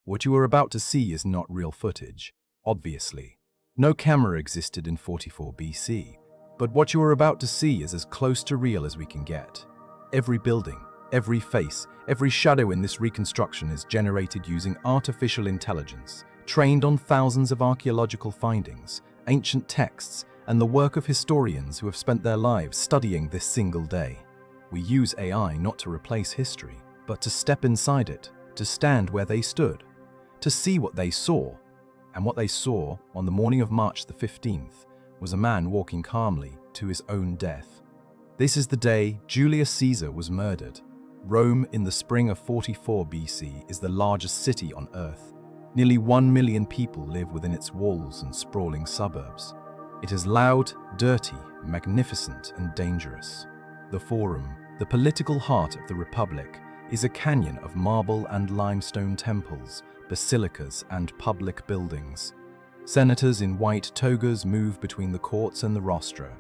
What you are about to see is not real footage, obviously. No camera existed in 44 BC, but what you are about to see is as close to real as we can get. Every building, every face, every shadow in this reconstruction is generated using artificial intelligence, trained on thousands of archaeological findings, ancient texts, and the work of historians who have spent their lives studying this single day. We use AI not to replace history, but to step inside it, to stand where they stood, to see what they saw. And what they saw on the morning of March the 15th was a man walking calmly to his own death. This is the day Julius Caesar was murdered. Rome in the spring of 44 BC is the largest city on Earth. Nearly 1 million people live within its walls and sprawling suburbs. It is loud, dirty, magnificent, and dangerous. The Forum, the political heart of the Republic, is a canyon of marble and limestone temples, basilicas, and public buildings. Senators in white togas move between the courts and the rostra.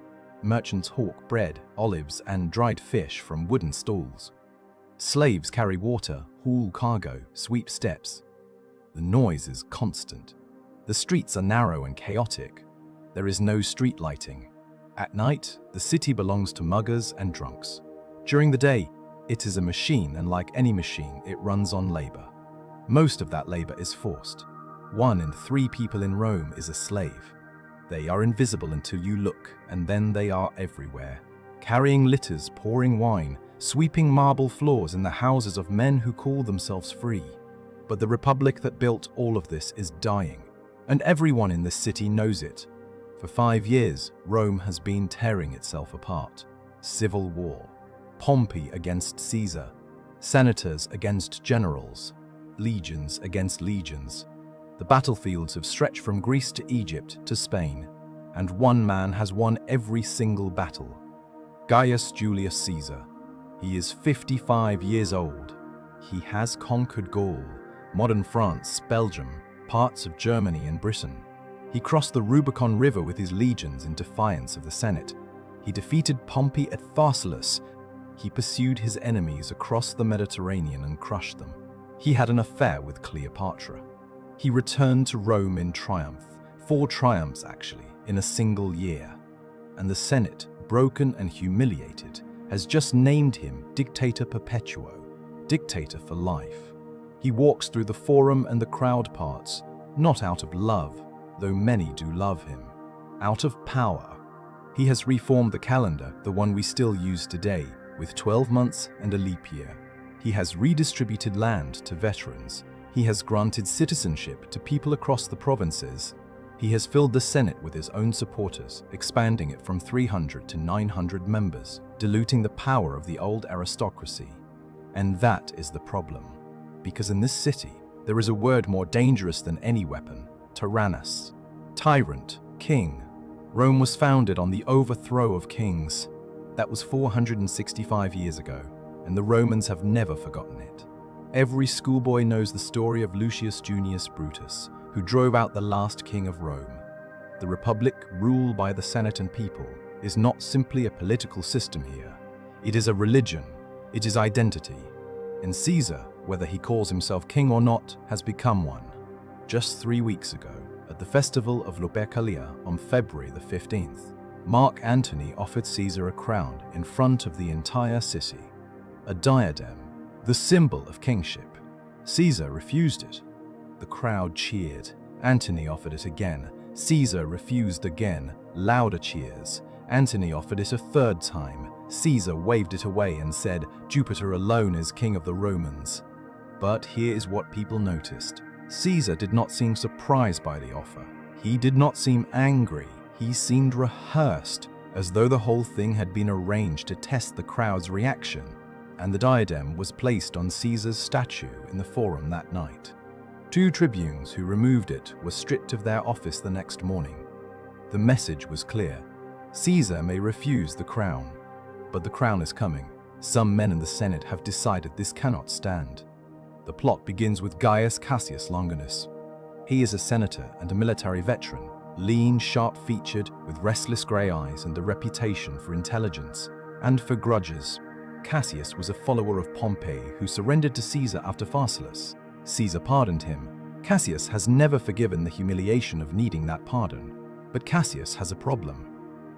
Merchants hawk bread, olives, and dried fish from wooden stalls. Slaves carry water, haul cargo, sweep steps. The noise is constant. The streets are narrow and chaotic. There is no street lighting. At night, the city belongs to muggers and drunks. During the day, it is a machine, and like any machine, it runs on labor. Most of that labor is forced. 1 in 3 people in Rome is a slave. They are invisible until you look, and then they are everywhere, carrying litters, pouring wine, sweeping marble floors in the houses of men who call themselves free. But the republic that built all of this is dying, and everyone in this city knows it. For 5 years, Rome has been tearing itself apart. Civil war. Pompey against Caesar. Senators against generals. Legions against legions. The battlefields have stretched from Greece to Egypt to Spain, and one man has won every single battle. Gaius Julius Caesar. He is 55 years old. He has conquered Gaul, modern France, Belgium, parts of Germany and Britain. He crossed the Rubicon River with his legions in defiance of the Senate. He defeated Pompey at Pharsalus. He pursued his enemies across the Mediterranean and crushed them. He had an affair with Cleopatra. He returned to Rome in triumph, 4 triumphs actually, in a single year. And the Senate, broken and humiliated, has just named him Dictator Perpetuo, dictator for life. He walks through the Forum and the crowd parts, not out of love, though many do love him, out of power. He has reformed the calendar, the one we still use today, with 12 months and a leap year. He has redistributed land to veterans. He has granted citizenship to people across the provinces. He has filled the Senate with his own supporters, expanding it from 300 to 900 members, diluting the power of the old aristocracy. And that is the problem, because in this city, there is a word more dangerous than any weapon: tyrannus. Tyrant, king. Rome was founded on the overthrow of kings. That was 465 years ago, and the Romans have never forgotten it. Every schoolboy knows the story of Lucius Junius Brutus, who drove out the last king of Rome. The Republic, ruled by the Senate and people, is not simply a political system here. It is a religion. It is identity. And Caesar, whether he calls himself king or not, has become one. Just 3 weeks ago, at the festival of Lupercalia on February the 15th, Mark Antony offered Caesar a crown in front of the entire city. A diadem, the symbol of kingship. Caesar refused it. The crowd cheered. Antony offered it again. Caesar refused again. Louder cheers. Antony offered it a 3rd time. Caesar waved it away and said, "Jupiter alone is king of the Romans." But here is what people noticed. Caesar did not seem surprised by the offer. He did not seem angry. He seemed rehearsed, as though the whole thing had been arranged to test the crowd's reaction. And the diadem was placed on Caesar's statue in the Forum that night. 2 tribunes who removed it were stripped of their office the next morning. The message was clear. Caesar may refuse the crown, but the crown is coming. Some men in the Senate have decided this cannot stand. The plot begins with Gaius Cassius Longinus. He is a senator and a military veteran, lean, sharp-featured, with restless grey eyes and a reputation for intelligence and for grudges. Cassius was a follower of Pompey who surrendered to Caesar after Pharsalus. Caesar pardoned him, Cassius has never forgiven the humiliation of needing that pardon. But Cassius has a problem.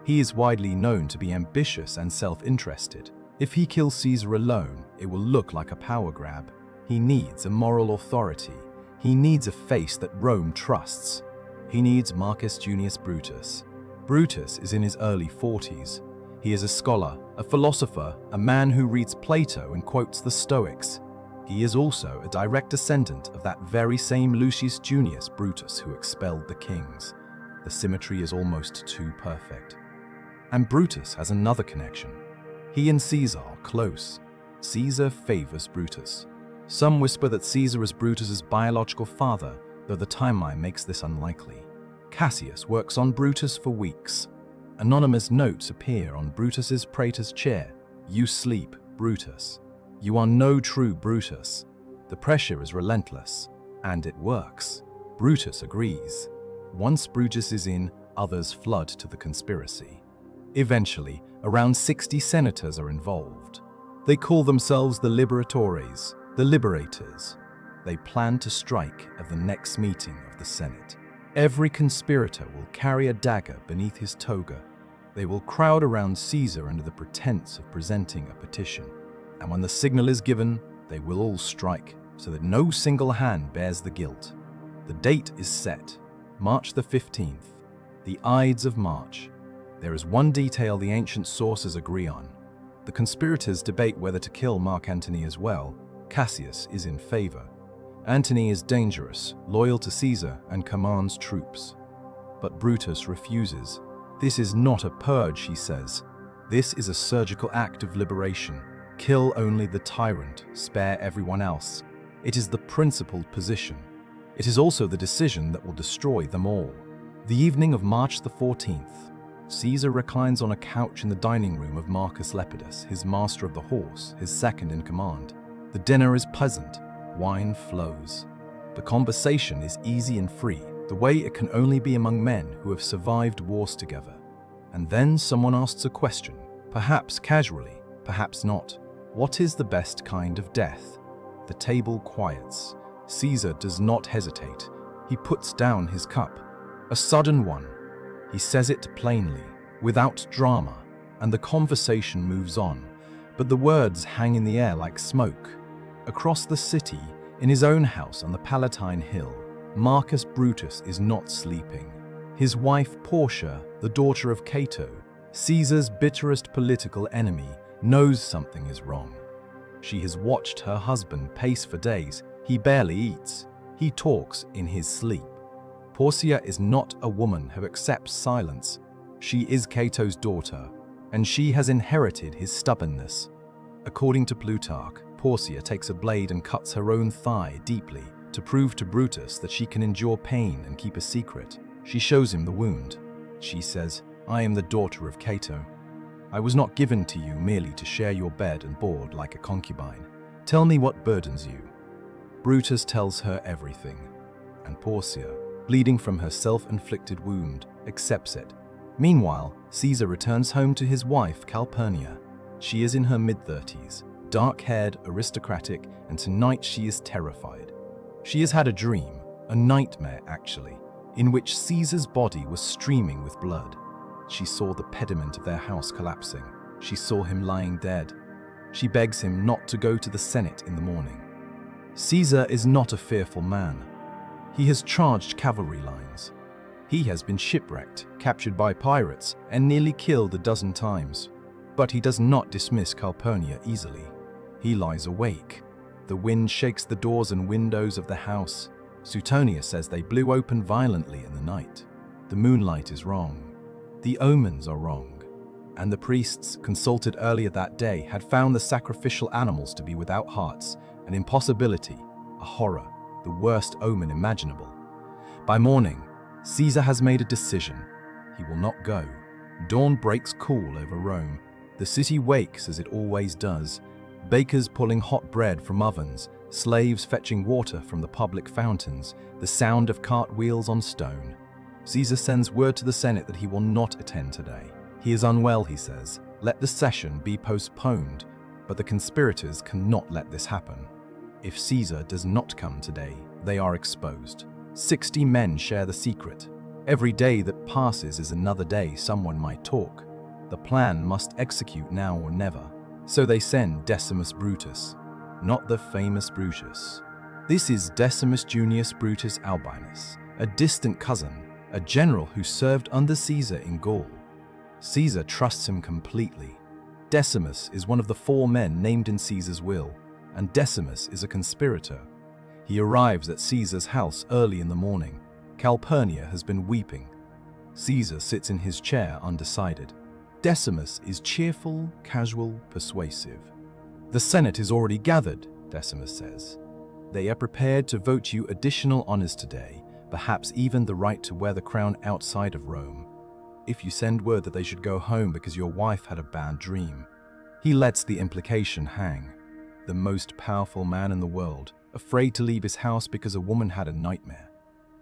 He is widely known to be ambitious and self-interested. If he kills Caesar alone, it will look like a power grab. He needs a moral authority. He needs a face that Rome trusts. He needs Marcus Junius Brutus. Brutus is in his early 40s. He is a scholar, a philosopher, a man who reads Plato and quotes the Stoics. He is also a direct descendant of that very same Lucius Junius Brutus who expelled the kings. The symmetry is almost too perfect. And Brutus has another connection. He and Caesar are close. Caesar favors Brutus. Some whisper that Caesar is Brutus's biological father, though the timeline makes this unlikely. Cassius works on Brutus for weeks. Anonymous notes appear on Brutus's praetor's chair. "You sleep, Brutus. You are no true Brutus." The pressure is relentless, and it works. Brutus agrees. Once Brutus is in, others flood to the conspiracy. Eventually, around 60 senators are involved. They call themselves the Liberatores, the Liberators. They plan to strike at the next meeting of the Senate. Every conspirator will carry a dagger beneath his toga. They will crowd around Caesar under the pretense of presenting a petition. And when the signal is given, they will all strike, so that no single hand bears the guilt. The date is set, March the 15th, the Ides of March. There is one detail the ancient sources agree on. The conspirators debate whether to kill Mark Antony as well. Cassius is in favor. Antony is dangerous, loyal to Caesar, and commands troops. But Brutus refuses. This is not a purge, he says. This is a surgical act of liberation. Kill only the tyrant, spare everyone else. It is the principled position. It is also the decision that will destroy them all. The evening of March the 14th, Caesar reclines on a couch in the dining room of Marcus Lepidus, his master of the horse, his second in command. The dinner is pleasant. Wine flows. The conversation is easy and free, the way it can only be among men who have survived wars together. And then someone asks a question, perhaps casually, perhaps not. What is the best kind of death? The table quiets. Caesar does not hesitate. He puts down his cup. A sudden one. He says it plainly, without drama, and the conversation moves on, but the words hang in the air like smoke. Across the city, in his own house on the Palatine Hill, Marcus Brutus is not sleeping. His wife Porcia, the daughter of Cato, Caesar's bitterest political enemy, knows something is wrong. She has watched her husband pace for days. He barely eats. He talks in his sleep. Porcia is not a woman who accepts silence. She is Cato's daughter, and she has inherited his stubbornness. According to Plutarch, Porcia takes a blade and cuts her own thigh deeply to prove to Brutus that she can endure pain and keep a secret. She shows him the wound. She says, "I am the daughter of Cato. I was not given to you merely to share your bed and board like a concubine. Tell me what burdens you." Brutus tells her everything, and Porcia, bleeding from her self-inflicted wound, accepts it. Meanwhile, Caesar returns home to his wife Calpurnia. She is in her mid-30s, dark-haired, aristocratic, and tonight she is terrified. She has had a dream, a nightmare actually, in which Caesar's body was streaming with blood. She saw the pediment of their house collapsing. She saw him lying dead. She begs him not to go to the Senate in the morning. Caesar is not a fearful man. He has charged cavalry lines. He has been shipwrecked, captured by pirates, and nearly killed a dozen times. But he does not dismiss Calpurnia easily. He lies awake. The wind shakes the doors and windows of the house. Suetonius says they blew open violently in the night. The moonlight is wrong. The omens are wrong. And the priests, consulted earlier that day, had found the sacrificial animals to be without hearts, an impossibility, a horror, the worst omen imaginable. By morning, Caesar has made a decision. He will not go. Dawn breaks cool over Rome. The city wakes as it always does. Bakers pulling hot bread from ovens, slaves fetching water from the public fountains, the sound of cartwheels on stone. Caesar sends word to the Senate that he will not attend today. He is unwell, he says. Let the session be postponed, but the conspirators cannot let this happen. If Caesar does not come today, They are exposed. 60 men share the secret. Every day that passes is another day someone might talk. The plan must execute now or never. So they send Decimus Brutus, not the famous Brutus. This is Decimus Junius Brutus Albinus, a distant cousin, a general who served under Caesar in Gaul. Caesar trusts him completely. Decimus is one of the 4 men named in Caesar's will, and Decimus is a conspirator. He arrives at Caesar's house early in the morning. Calpurnia has been weeping. Caesar sits in his chair undecided. Decimus is cheerful, casual, persuasive. The Senate is already gathered, Decimus says. They are prepared to vote you additional honors today, perhaps even the right to wear the crown outside of Rome, if you send word that they should go home because your wife had a bad dream. He lets the implication hang. The most powerful man in the world, afraid to leave his house because a woman had a nightmare.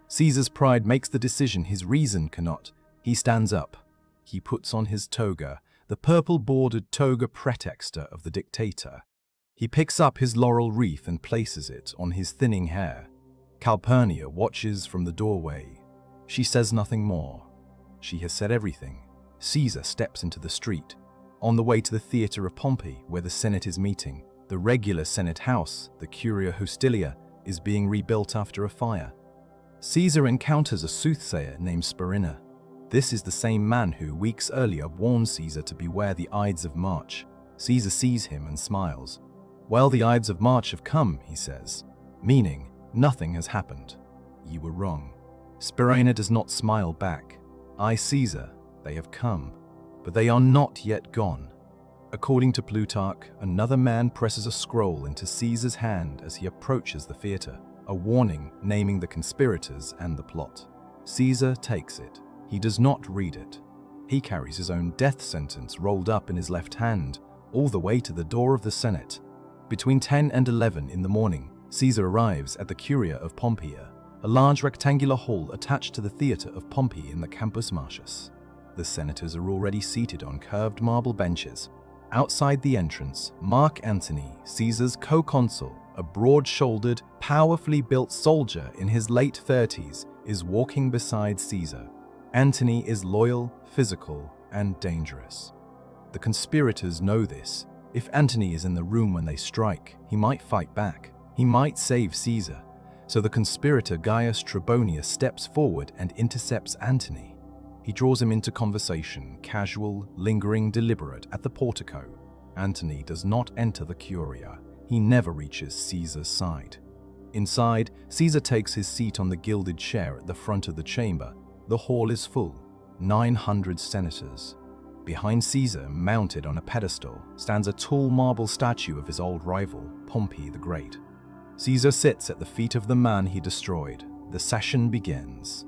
Caesar's pride makes the decision his reason cannot. He stands up. He puts on his toga, the purple-bordered toga praetexta of the Dictator. He picks up his laurel wreath and places it on his thinning hair. Calpurnia watches from the doorway. She says nothing more. She has said everything. Caesar steps into the street. On the way to the Theatre of Pompey, where the Senate is meeting, the regular Senate house, the Curia Hostilia, is being rebuilt after a fire. Caesar encounters a soothsayer named Spurinna. This is the same man who, weeks earlier, warned Caesar to beware the Ides of March. Caesar sees him and smiles. Well, the Ides of March have come, he says, meaning nothing has happened. You were wrong. Spurinna does not smile back. I, Caesar, they have come, but they are not yet gone. According to Plutarch, another man presses a scroll into Caesar's hand as he approaches the theatre, a warning naming the conspirators and the plot. Caesar takes it. He does not read it. He carries his own death sentence rolled up in his left hand, all the way to the door of the Senate. Between 10 and 11 in the morning, Caesar arrives at the Curia of Pompey, a large rectangular hall attached to the Theatre of Pompey in the Campus Martius. The senators are already seated on curved marble benches. Outside the entrance, Mark Antony, Caesar's co-consul, a broad-shouldered, powerfully built soldier in his late 30s, is walking beside Caesar. Antony is loyal, physical, and dangerous. The conspirators know this. If Antony is in the room when they strike, he might fight back. He might save Caesar. So the conspirator Gaius Trebonius steps forward and intercepts Antony. He draws him into conversation, casual, lingering, deliberate, at the portico. Antony does not enter the Curia. He never reaches Caesar's side. Inside, Caesar takes his seat on the gilded chair at the front of the chamber. The hall is full. 900 senators. Behind Caesar, mounted on a pedestal, stands a tall marble statue of his old rival, Pompey the Great. Caesar sits at the feet of the man he destroyed. The session begins.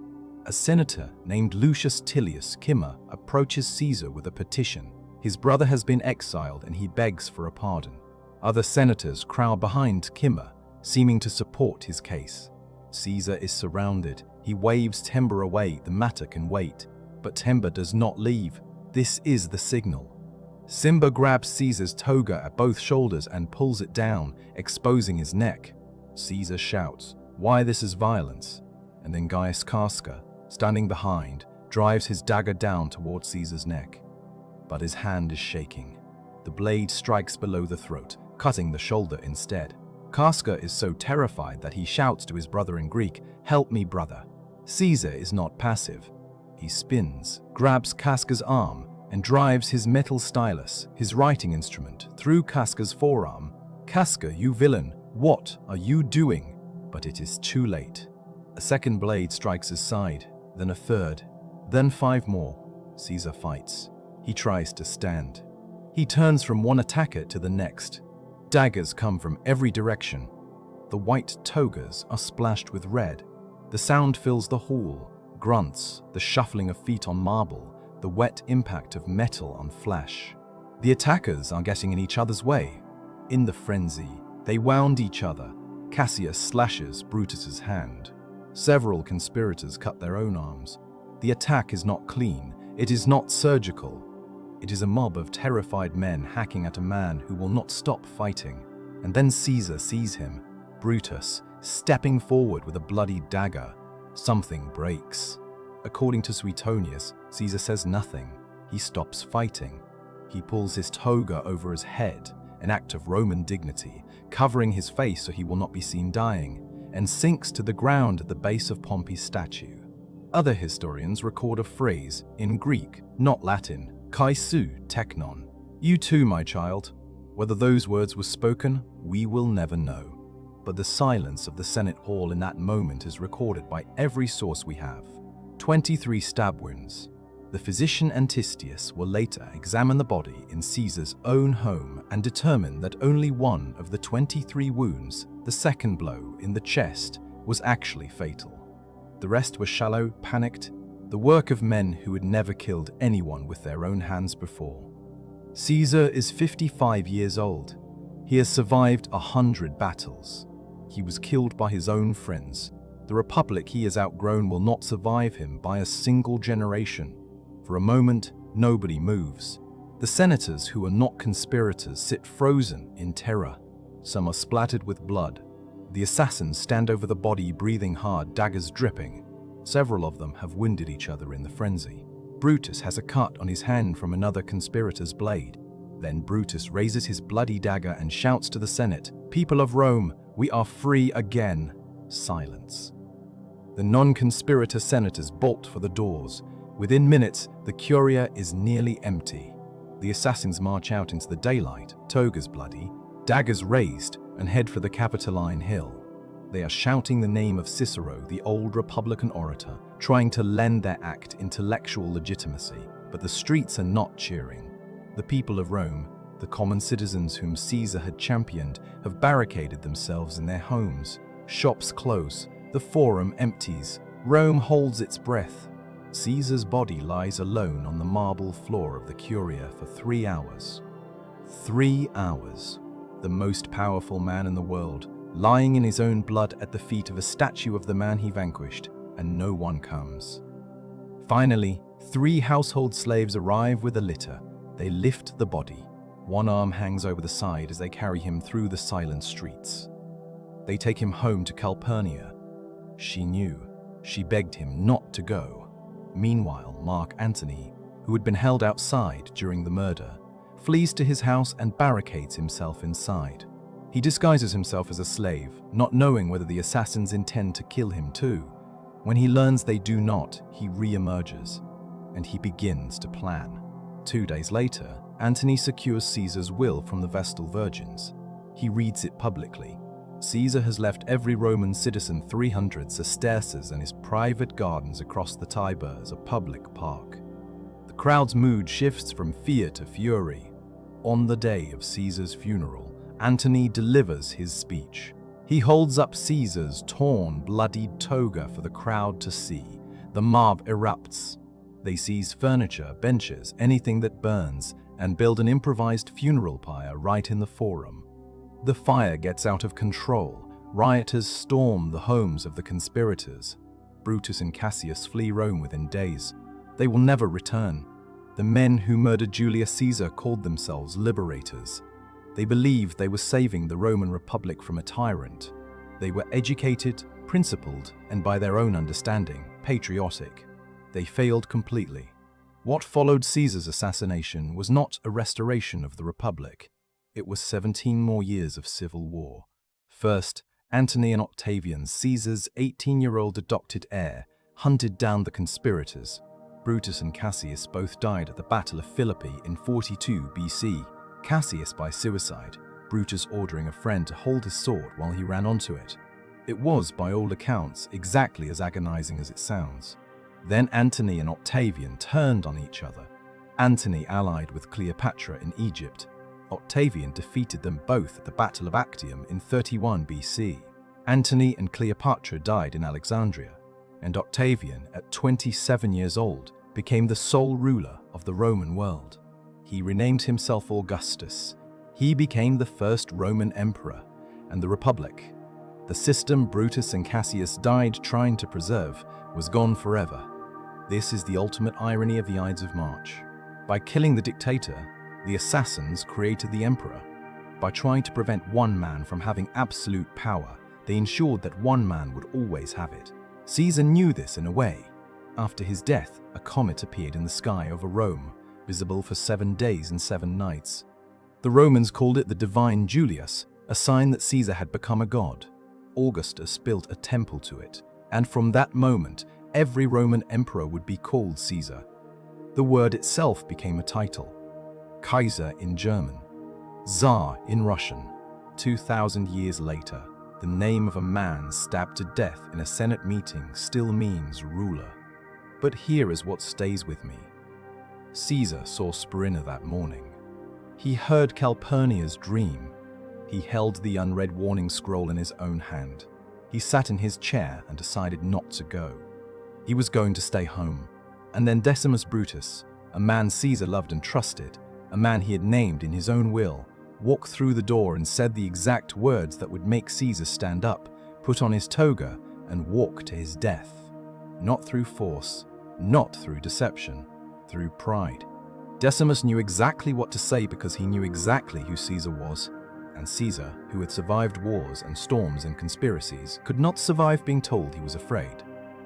A senator named Lucius Tullius Cimber approaches Caesar with a petition. His brother has been exiled and he begs for a pardon. Other senators crowd behind Cimber, seeming to support his case. Caesar is surrounded. He waves Cimber away. The matter can wait. But Cimber does not leave. This is the signal. Cimber grabs Caesar's toga at both shoulders and pulls it down, exposing his neck. Caesar shouts, "Why this is violence?" And then Gaius Caesar, standing behind, drives his dagger down towards Caesar's neck. But his hand is shaking. The blade strikes below the throat, cutting the shoulder instead. Caesar is so terrified that he shouts to his brother in Greek, "Help me, brother." Caesar is not passive. He spins, grabs Casca's arm, and drives his metal stylus, his writing instrument, through Casca's forearm. "Casca, you villain, what are you doing?" But it is too late. A second blade strikes his side, then a third, then 5 more. Caesar fights. He tries to stand. He turns from one attacker to the next. Daggers come from every direction. The white togas are splashed with red. The sound fills the hall. Grunts, the shuffling of feet on marble, the wet impact of metal on flesh. The attackers are getting in each other's way. In the frenzy, they wound each other. Cassius slashes Brutus's hand. Several conspirators cut their own arms. The attack is not clean. It is not surgical. It is a mob of terrified men hacking at a man who will not stop fighting. And then Caesar sees him. Brutus, stepping forward with a bloodied dagger. Something breaks. According to Suetonius, Caesar says nothing. He stops fighting. He pulls his toga over his head, an act of Roman dignity, covering his face so he will not be seen dying, and sinks to the ground at the base of Pompey's statue. Other historians record a phrase, in Greek, not Latin, kai su teknon. You too, my child. Whether those words were spoken, we will never know. But the silence of the Senate hall in that moment is recorded by every source we have. 23 stab wounds. The physician Antistius will later examine the body in Caesar's own home and determine that only one of the 23 wounds, the second blow in the chest, was actually fatal. The rest were shallow, panicked, the work of men who had never killed anyone with their own hands before. Caesar is 55 years old. He has survived 100 battles. He was killed by his own friends. The republic he has outgrown will not survive him by a single generation. For a moment, nobody moves. The senators who are not conspirators sit frozen in terror. Some are splattered with blood. The assassins stand over the body, breathing hard, daggers dripping. Several of them have wounded each other in the frenzy. Brutus has a cut on his hand from another conspirator's blade. Then Brutus raises his bloody dagger and shouts to the Senate, "People of Rome, we are free again." Silence. The non-conspirator senators bolt for the doors. Within minutes, the Curia is nearly empty. The assassins march out into the daylight, togas bloody, daggers raised, and head for the Capitoline Hill. They are shouting the name of Cicero, the old Republican orator, trying to lend their act intellectual legitimacy, but the streets are not cheering. The people of Rome, the common citizens whom Caesar had championed, have barricaded themselves in their homes. Shops close, the Forum empties, Rome holds its breath. Caesar's body lies alone on the marble floor of the Curia for 3 hours. 3 hours. The most powerful man in the world, lying in his own blood at the feet of a statue of the man he vanquished, and no one comes. Finally, 3 household slaves arrive with a litter. They lift the body. One arm hangs over the side as they carry him through the silent streets. They take him home to Calpurnia. She knew. She begged him not to go. Meanwhile, Mark Antony, who had been held outside during the murder, flees to his house and barricades himself inside. He disguises himself as a slave, not knowing whether the assassins intend to kill him too. When he learns they do not, he re-emerges, and he begins to plan. 2 days later, Antony secures Caesar's will from the Vestal Virgins. He reads it publicly. Caesar has left every Roman citizen 300 sesterces and his private gardens across the Tiber as a public park. The crowd's mood shifts from fear to fury. On the day of Caesar's funeral, Antony delivers his speech. He holds up Caesar's torn, bloodied toga for the crowd to see. The mob erupts. They seize furniture, benches, anything that burns, and build an improvised funeral pyre right in the Forum. The fire gets out of control. Rioters storm the homes of the conspirators. Brutus and Cassius flee Rome within days. They will never return. The men who murdered Julius Caesar called themselves Liberators. They believed they were saving the Roman Republic from a tyrant. They were educated, principled, and by their own understanding, patriotic. They failed completely. What followed Caesar's assassination was not a restoration of the Republic. It was 17 more years of civil war. First, Antony and Octavian, Caesar's 18-year-old adopted heir, hunted down the conspirators. Brutus and Cassius both died at the Battle of Philippi in 42 BC, Cassius by suicide, Brutus ordering a friend to hold his sword while he ran onto it. It was, by all accounts, exactly as agonizing as it sounds. Then Antony and Octavian turned on each other. Antony allied with Cleopatra in Egypt. Octavian defeated them both at the Battle of Actium in 31 BC. Antony and Cleopatra died in Alexandria, and Octavian, at 27 years old, became the sole ruler of the Roman world. He renamed himself Augustus. He became the first Roman emperor, and the Republic, the system Brutus and Cassius died trying to preserve, was gone forever. This is the ultimate irony of the Ides of March. By killing the dictator, the assassins created the emperor. By trying to prevent one man from having absolute power, They ensured that one man would always have it. Caesar knew this in a way. After his death, a comet appeared in the sky over Rome, visible for 7 days and 7 nights. The Romans called it the divine Julius, a sign that Caesar had become a god. Augustus built a temple to it, and from that moment, every Roman emperor would be called Caesar. The word itself became a title. Kaiser in German, Tsar in Russian. 2,000 years later, the name of a man stabbed to death in a Senate meeting still means ruler. But here is what stays with me. Caesar saw Spurinna that morning. He heard Calpurnia's dream. He held the unread warning scroll in his own hand. He sat in his chair and decided not to go. He was going to stay home. And then Decimus Brutus, a man Caesar loved and trusted, a man he had named in his own will, walked through the door and said the exact words that would make Caesar stand up, put on his toga, and walk to his death. Not through force, not through deception, through pride. Decimus knew exactly what to say because he knew exactly who Caesar was. And Caesar, who had survived wars and storms and conspiracies, could not survive being told he was afraid.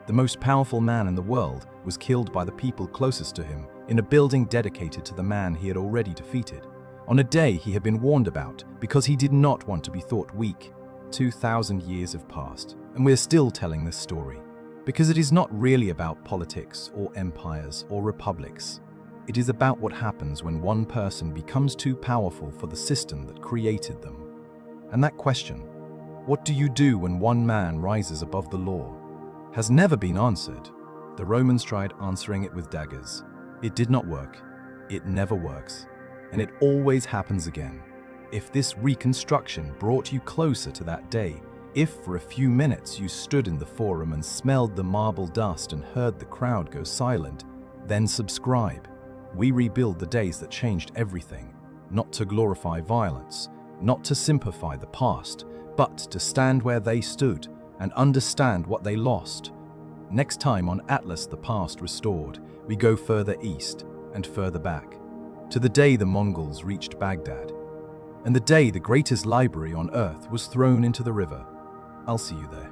The most powerful man in the world was killed by the people closest to him in a building dedicated to the man he had already defeated, on a day he had been warned about because he did not want to be thought weak. 2,000 years have passed, and we are still telling this story, because it is not really about politics or empires or republics. It is about what happens when one person becomes too powerful for the system that created them. And that question, what do you do when one man rises above the law, has never been answered. The Romans tried answering it with daggers. It did not work. It never works. And it always happens again. If this reconstruction brought you closer to that day, if for a few minutes you stood in the forum and smelled the marble dust and heard the crowd go silent, then subscribe. We rebuild the days that changed everything, not to glorify violence, not to simplify the past, but to stand where they stood and understand what they lost. Next time on Atlas the Past Restored, we go further east and further back, to the day the Mongols reached Baghdad, and the day the greatest library on earth was thrown into the river. I'll see you there.